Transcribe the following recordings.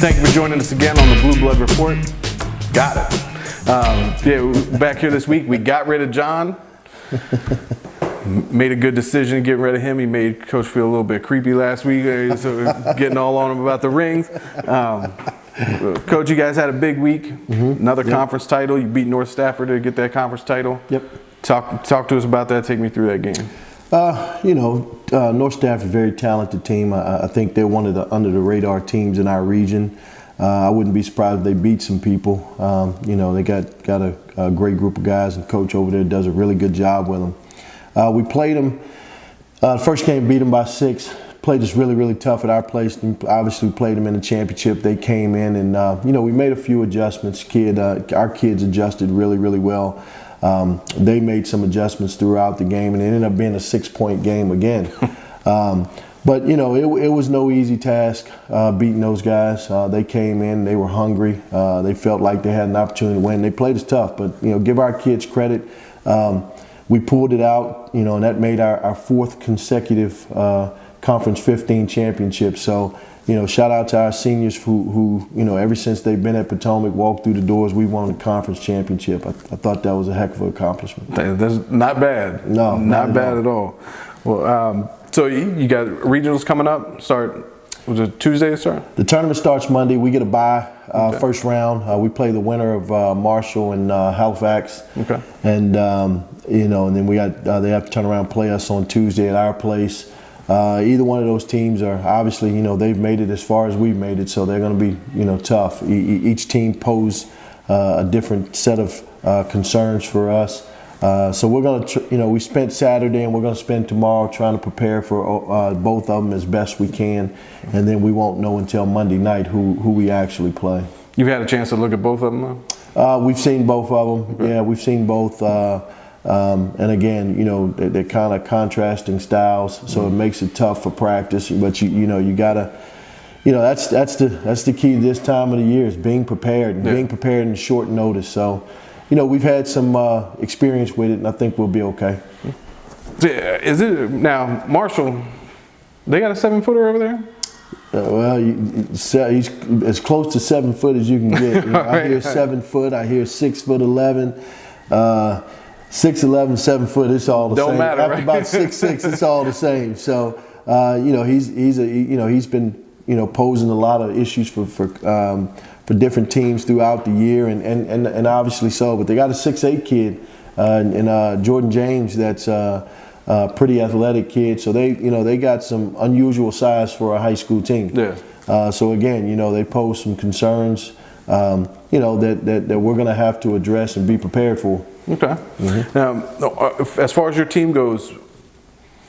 Thank you for joining us again on the Blue Blood Report. Got it. We're back here this week. We got rid of John. Made a good decision getting rid of him. He made Coach feel a little bit creepy last week, so getting all on him about the rings. Coach, you guys had a big week. Another conference title. You beat North Stafford to get that conference title. Yep. Talk to us about that. Take me through that game. North Stafford is a very talented team. I think they're one of the under-the-radar teams in our region. I wouldn't be surprised if they beat some people. They got a great group of guys, and coach over there does a really good job with them. We played them. First game, beat them by 6. Played us really, really tough at our place. And obviously, we played them in the championship. They came in, and we made a few adjustments. Our kids adjusted really, really well. They made some adjustments throughout the game, and it ended up being a 6-point game again. But it was no easy task beating those guys. They came in, they were hungry. They felt like they had an opportunity to win. They played us tough, but give our kids credit. We pulled it out, and that made our 4th consecutive Conference 15 championship. So, shout out to our seniors who ever since they've been at Potomac, walked through the doors, we won the conference championship. I thought that was a heck of an accomplishment. That's not bad. No, not bad at all. Well, so you got regionals coming up. Was it Tuesday to start? The tournament starts Monday. We get a bye first round. We play the winner of Marshall and Halifax. Okay. And and then they have to turn around and play us on Tuesday at our place. Either one of those teams are obviously, they've made it as far as we've made it, so they're going to be, tough. Each team pose a different set of concerns for us. So we're going to, we spent Saturday and we're going to spend tomorrow trying to prepare for both of them as best we can, and then we won't know until Monday night who we actually play. You've had a chance to look at both of them, though? We've seen both of them. Okay. Yeah, we've seen both. And again, they're kind of contrasting styles, so it makes it tough for practice. But you gotta, that's the key to this time of the year is being prepared, and being prepared in short notice. So, we've had some experience with it, and I think we'll be okay. Is it now Marshall? They got a 7-footer over there. He's as close to 7 foot as you can get. I hear 7 foot. I hear 6'11". 6'11", 7 foot, it's all the same. Don't matter, After right? about 6'6", it's all the same. So, he's been posing a lot of issues for different teams throughout the year, and obviously so. But they got a 6'8" kid, and Jordan James, that's a pretty athletic kid. So they got some unusual size for a high school team. Yeah. So again, they pose some concerns, that we're going to have to address and be prepared for. Okay. Now, as far as your team goes,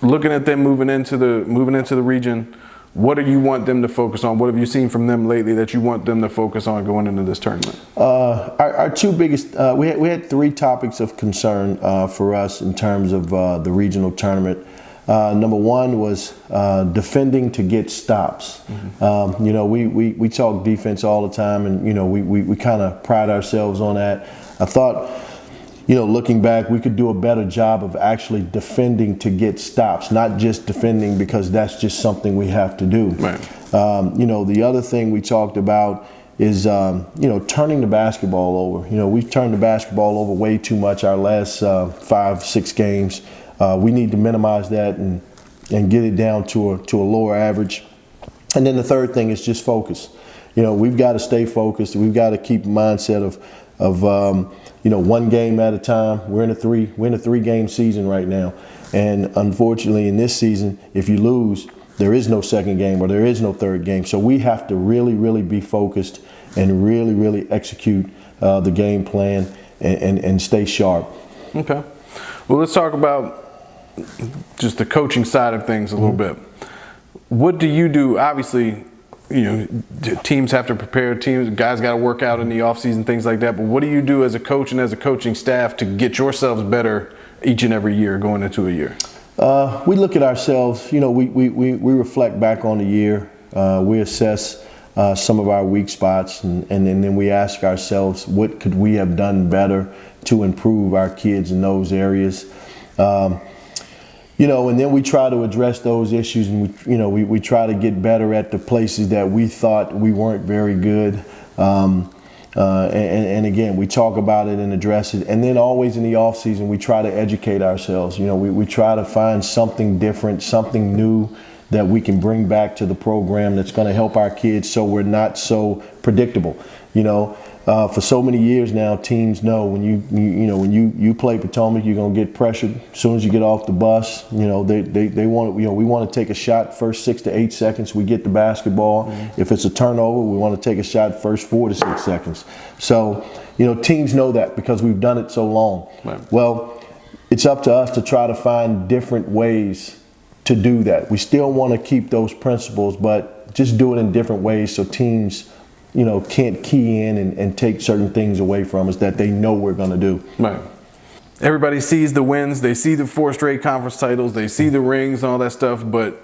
looking at them moving into the region, what do you want them to focus on? What have you seen from them lately that you want them to focus on going into this tournament? Our two biggest, we had 3 topics of concern for us in terms of the regional tournament. Number 1 was defending to get stops. We talk defense all the time, and we kind of pride ourselves on that. I thought, looking back, we could do a better job of actually defending to get stops, not just defending because that's just something we have to do. Right. The other thing we talked about is, turning the basketball over. We've turned the basketball over way too much our last 5-6 games. We need to minimize that and get it down to a lower average. And then the third thing is just focus. We've got to stay focused. We've got to keep a mindset of one game at a time. We're in a 3-game season right now, and unfortunately in this season, if you lose, there is no second game or there is no third game. So we have to really, really be focused and really, really execute the game plan and stay sharp. Okay. Well, let's talk about just the coaching side of things a little bit. What do you do? Obviously, teams have to prepare. Guys got to work out in the offseason, things like that. But what do you do as a coach and as a coaching staff to get yourselves better each and every year going into a year? We look at ourselves. We reflect back on the year. We assess some of our weak spots, and then we ask ourselves, what could we have done better to improve our kids in those areas? And then we try to address those issues, and we try to get better at the places that we thought we weren't very good. And again, we talk about it and address it. And then always in the off season, we try to educate ourselves. We try to find something different, something new that we can bring back to the program that's going to help our kids, so we're not so predictable. For so many years now, teams know when you play Potomac, you're gonna get pressured as soon as you get off the bus. They want we want to take a shot first 6 to 8 seconds we get the basketball. Mm-hmm. If it's a turnover, we want to take a shot first 4 to 6 seconds. So teams know that because we've done it so long. Right. Well, it's up to us to try to find different ways to do that. We still want to keep those principles, but just do it in different ways so teams can't key in and take certain things away from us that they know we're going to do. Right. Everybody sees the wins. They see the 4 straight conference titles. They see the rings and all that stuff. But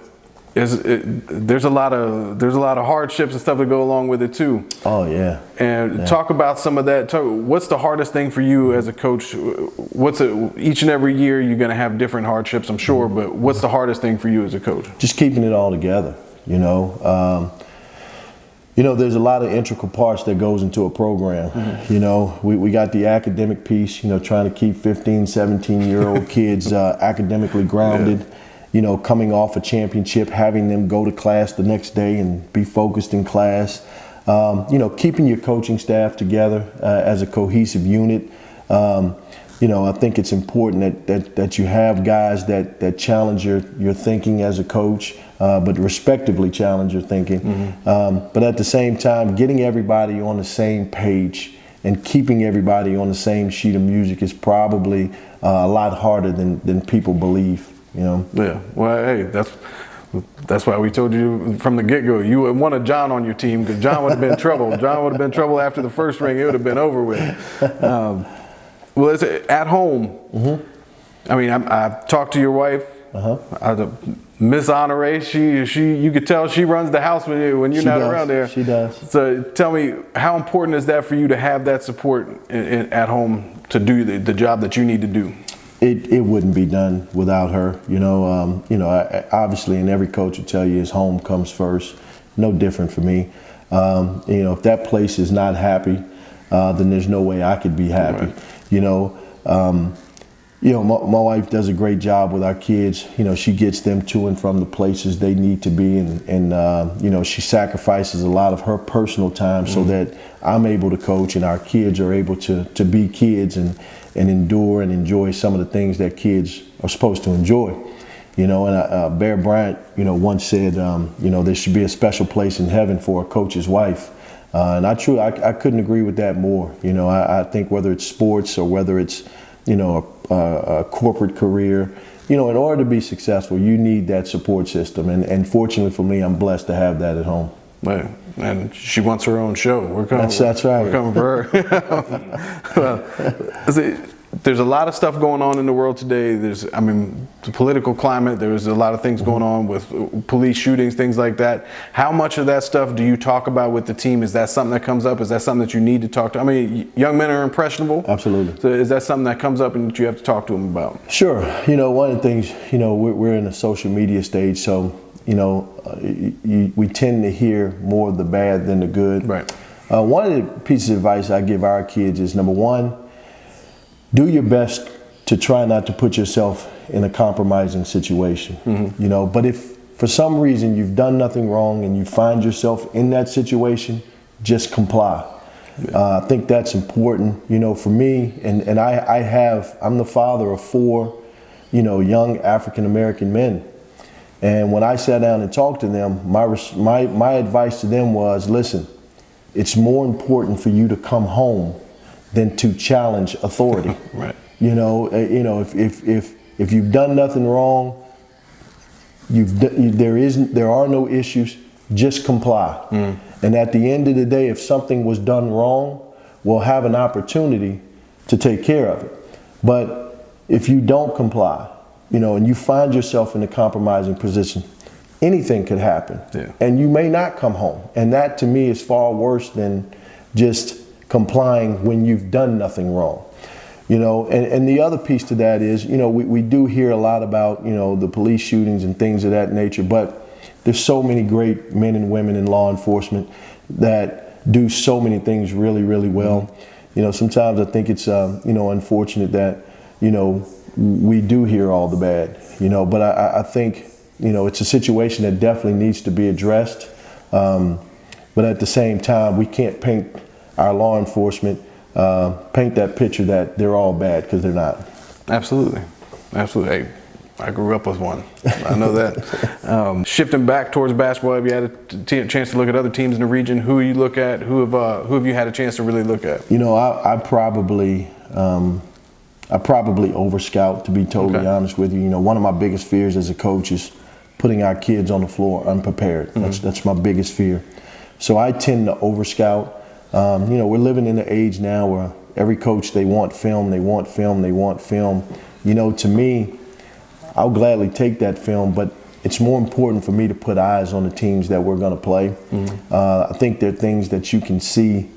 there's a lot of hardships and stuff that go along with it too. Oh yeah. And talk about some of that. What's the hardest thing for you as a coach? Each and every year you're going to have different hardships, I'm sure. But what's the hardest thing for you as a coach? Just keeping it all together. There's a lot of integral parts that goes into a program. Mm-hmm. We got the academic piece, trying to keep 15, 17-year-old kids academically grounded, coming off a championship, having them go to class the next day and be focused in class. Keeping your coaching staff together as a cohesive unit. I think it's important that you have guys that challenge your thinking as a coach, but respectively challenge your thinking. Mm-hmm. But at the same time, getting everybody on the same page and keeping everybody on the same sheet of music is probably a lot harder than people believe. Yeah. Well, hey, that's why we told you from the get-go you would want a John on your team, because John would have been trouble. John would have been trouble after the first ring. It would have been over with. Well, it's at home. Mm-hmm. I mean, I talked to your wife. Miss Honore. You could tell she runs the house when you're not around there. She does. So tell me, how important is that for you to have that support at home to do the job that you need to do? It wouldn't be done without her. Obviously, and every coach will tell you his home comes first. No different for me. If that place is not happy, then there's no way I could be happy. Right. My wife does a great job with our kids. She gets them to and from the places they need to be, and she sacrifices a lot of her personal time so that I'm able to coach and our kids are able to be kids and endure and enjoy some of the things that kids are supposed to enjoy. And Bear Bryant, once said, there should be a special place in heaven for a coach's wife. And I couldn't agree with that more. I think whether it's sports or whether it's, a corporate career, in order to be successful, you need that support system. And fortunately for me, I'm blessed to have that at home. Right. And she wants her own show. That's right. We're coming for her. Well, there's a lot of stuff going on in the world today. The political climate, there's a lot of things going on with police shootings, things like that. How much of that stuff do you talk about with the team? Is that something that comes up? Is that something that you need to talk to? Young men are impressionable. Absolutely. So is that something that comes up and that you have to talk to them about? Sure. One of the things, we're in a social media stage, so, we tend to hear more of the bad than the good. Right. One of the pieces of advice I give our kids is, number one, do your best to try not to put yourself in a compromising situation. Mm-hmm. But if for some reason you've done nothing wrong and you find yourself in that situation, just comply. Yeah. I think that's important, for me. And I'm the father of 4, young African-American men. And when I sat down and talked to them, my advice to them was, listen, it's more important for you to come home than to challenge authority. Right. If you've done nothing wrong, there are no issues. Just comply. Mm. And at the end of the day, if something was done wrong, we'll have an opportunity to take care of it. But if you don't comply, and you find yourself in a compromising position, anything could happen. Yeah. And you may not come home. And that to me is far worse than just complying when you've done nothing wrong. You know, and the other piece to that is, you know, we do hear a lot about, you know, the police shootings and things of that nature, but there's so many great men and women in law enforcement that do so many things really, really well. You know, sometimes I think it's, you know, unfortunate that, you know, we do hear all the bad, you know, but I think, you know, it's a situation that definitely needs to be addressed. But at the same time, we can't paint our law enforcement, paint that picture that they're all bad, because they're not. Absolutely. Absolutely. Hey, I grew up with one. I know that. Shifting back towards basketball, have you had a chance to look at other teams in the region? Who you look at? Who have you had a chance to really look at? You know, I probably overscout, to be totally honest with you. You know, one of my biggest fears as a coach is putting our kids on the floor unprepared. That's my biggest fear. So I tend to overscout. You know, we're living in an age now where every coach, they want film, they want film, they want film. You know, to me, I'll gladly take that film, but it's more important for me to put eyes on the teams that we're going to play. I think there are things that you can see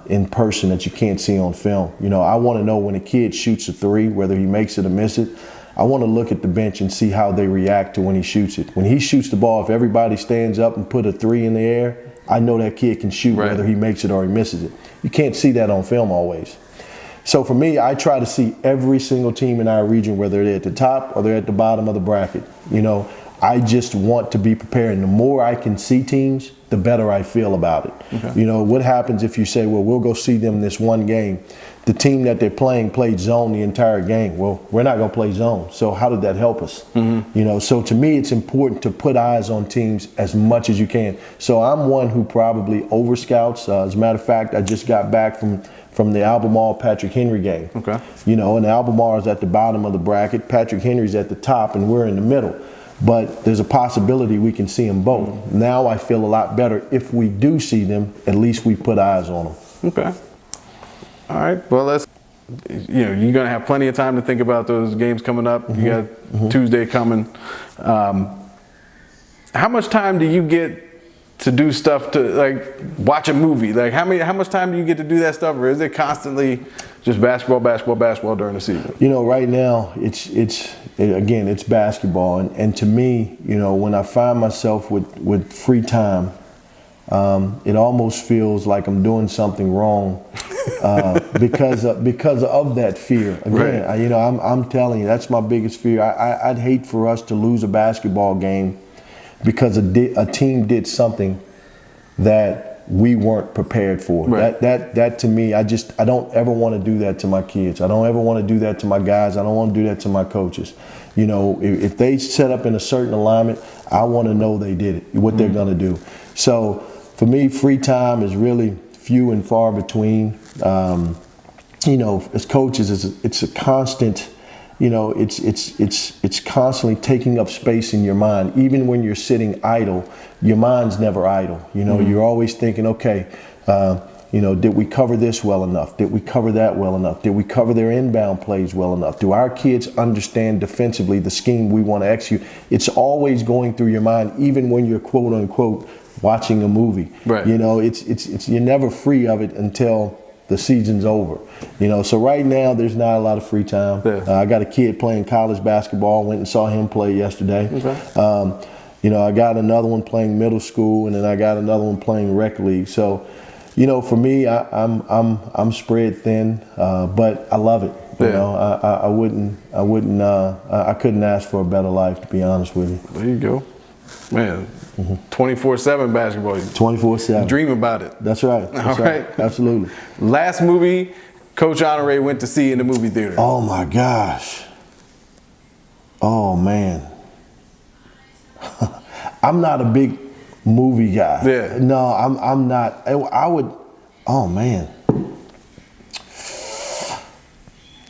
in person that you can't see on film. You know, I want to know when a kid shoots a three, whether he makes it or miss it. I want to look at the bench and see how they react to when he shoots it. When he shoots the ball, if everybody stands up and put a three in the air, I know that kid can shoot whether he makes it or he misses it. You can't see that on film always. So for me, I try to see every single team in our region, whether they're at the top or they're at the bottom of the bracket. You know, I just want to be prepared. And the more I can see teams, the better I feel about it. You know, what happens if you say, well, we'll go see them this one game. The team that they're playing played zone the entire game. Well, we're not going to play zone. So how did that help us? You know, so to me, it's important to put eyes on teams as much as you can. So I'm one who probably overscouts. As a matter of fact, I just got back from the Albemarle Patrick Henry game. You know, and Albemarle is at the bottom of the bracket. Patrick Henry's at the top, and we're in the middle. But there's a possibility we can see them both. Now I feel a lot better. If we do see them, at least we put eyes on them. Okay. All right. Well, you know, you're going to have plenty of time to think about those games coming up. You got Tuesday coming. How much time do you get to do stuff, to like watch a movie? Like how much time do you get to do that stuff, or is it constantly just basketball during the season? You know, right now it's basketball, and to me, you know, when I find myself with free time, it almost feels like I'm doing something wrong because of that fear. Again, you know, I'm telling you, that's my biggest fear. I'd hate for us to lose a basketball game because a team did something that we weren't prepared for. That to me, I don't ever want to do that to my kids. I don't ever want to do that to my guys. I don't want to do that to my coaches. You know, if they set up in a certain alignment, I want to know they did it, what they're going to do. So for me, free time is really few and far between. You know, as coaches, it's a constant. You know, it's constantly taking up space in your mind. Even when you're sitting idle, your mind's never idle. You know, you're always thinking, okay, you know, did we cover this well enough? Did we cover that well enough? Did we cover their inbound plays well enough? Do our kids understand defensively the scheme we want to execute? It's always going through your mind, even when you're quote unquote watching a movie. You know, it's you're never free of it until the season's over. You know, so right now there's not a lot of free time. I got a kid playing college basketball. Went and saw him play yesterday. You know, I got another one playing middle school, and then I got another one playing rec league. So, you know, for me, I'm spread thin, but I love it. You know, I couldn't ask for a better life, to be honest with you. There you go, man. 24/7 basketball. 24/7. Dream about it. That's right. That's right. Absolutely. Last movie Coach Honore went to see in the movie theater. Oh my gosh. Oh man. I'm not a big movie guy. No, I'm not. I would. Oh man.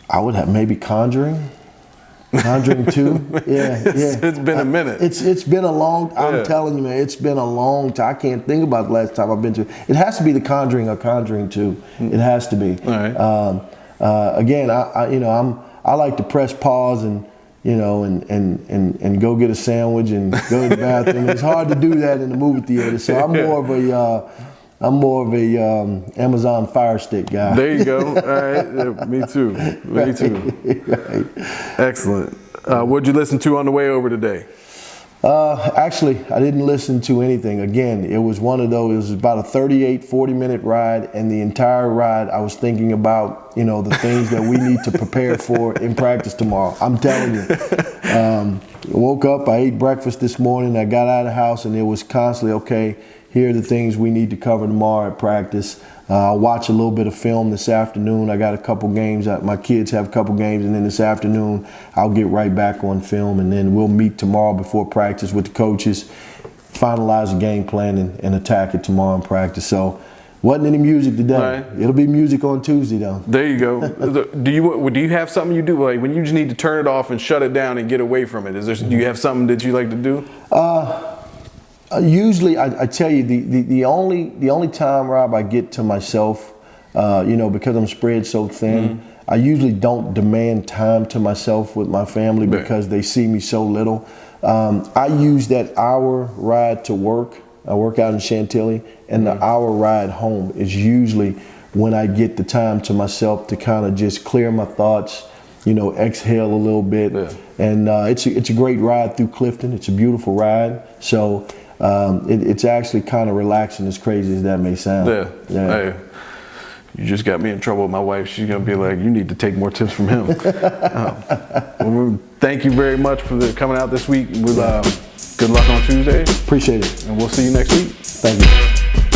I would have maybe Conjuring. Conjuring 2, It's been a minute. It's been a long. I'm telling you, man, it's been a long time. I can't think about the last time I've been to. It has to be The Conjuring or Conjuring 2. It has to be. All right. Again, I like to press pause and you know and go get a sandwich and go to the bathroom. It's hard to do that in the movie theater. So I'm more of I'm more of a Amazon Fire Stick guy. There you go. All right. Yeah, me too. Me too. Right. Excellent. What'd you listen to on the way over today? Actually, I didn't listen to anything. Again, it was one of those, it was about a 40-minute ride, and the entire ride I was thinking about, the things that we need to prepare for in practice tomorrow. I'm telling you. Woke up, I ate breakfast this morning, I got out of the house, and it was constantly, okay, here are the things we need to cover tomorrow at practice. I'll watch a little bit of film this afternoon. I got a couple games. My kids have a couple games, and then this afternoon I'll get right back on film, and then we'll meet tomorrow before practice with the coaches, finalize the game plan, and attack it tomorrow in practice. So, wasn't any music today. Right. It'll be music on Tuesday, though. There you go. Do you have something you do like when you just need to turn it off and shut it down and get away from it? Do you have something that you like to do? Usually, I tell you, the only time, Rob, I get to myself, because I'm spread so thin, I usually don't demand time to myself with my family because they see me so little. I use that hour ride to work. I work out in Chantilly, and the hour ride home is usually when I get the time to myself to kind of just clear my thoughts, exhale a little bit. Yeah. And it's a great ride through Clifton. It's a beautiful ride. So it's actually kind of relaxing, as crazy as that may sound. Yeah. Hey, you just got me in trouble with my wife. She's going to be like, you need to take more tips from him. Well, thank you very much for coming out this week. Good luck on Tuesday. Appreciate it. And we'll see you next week. Thank you.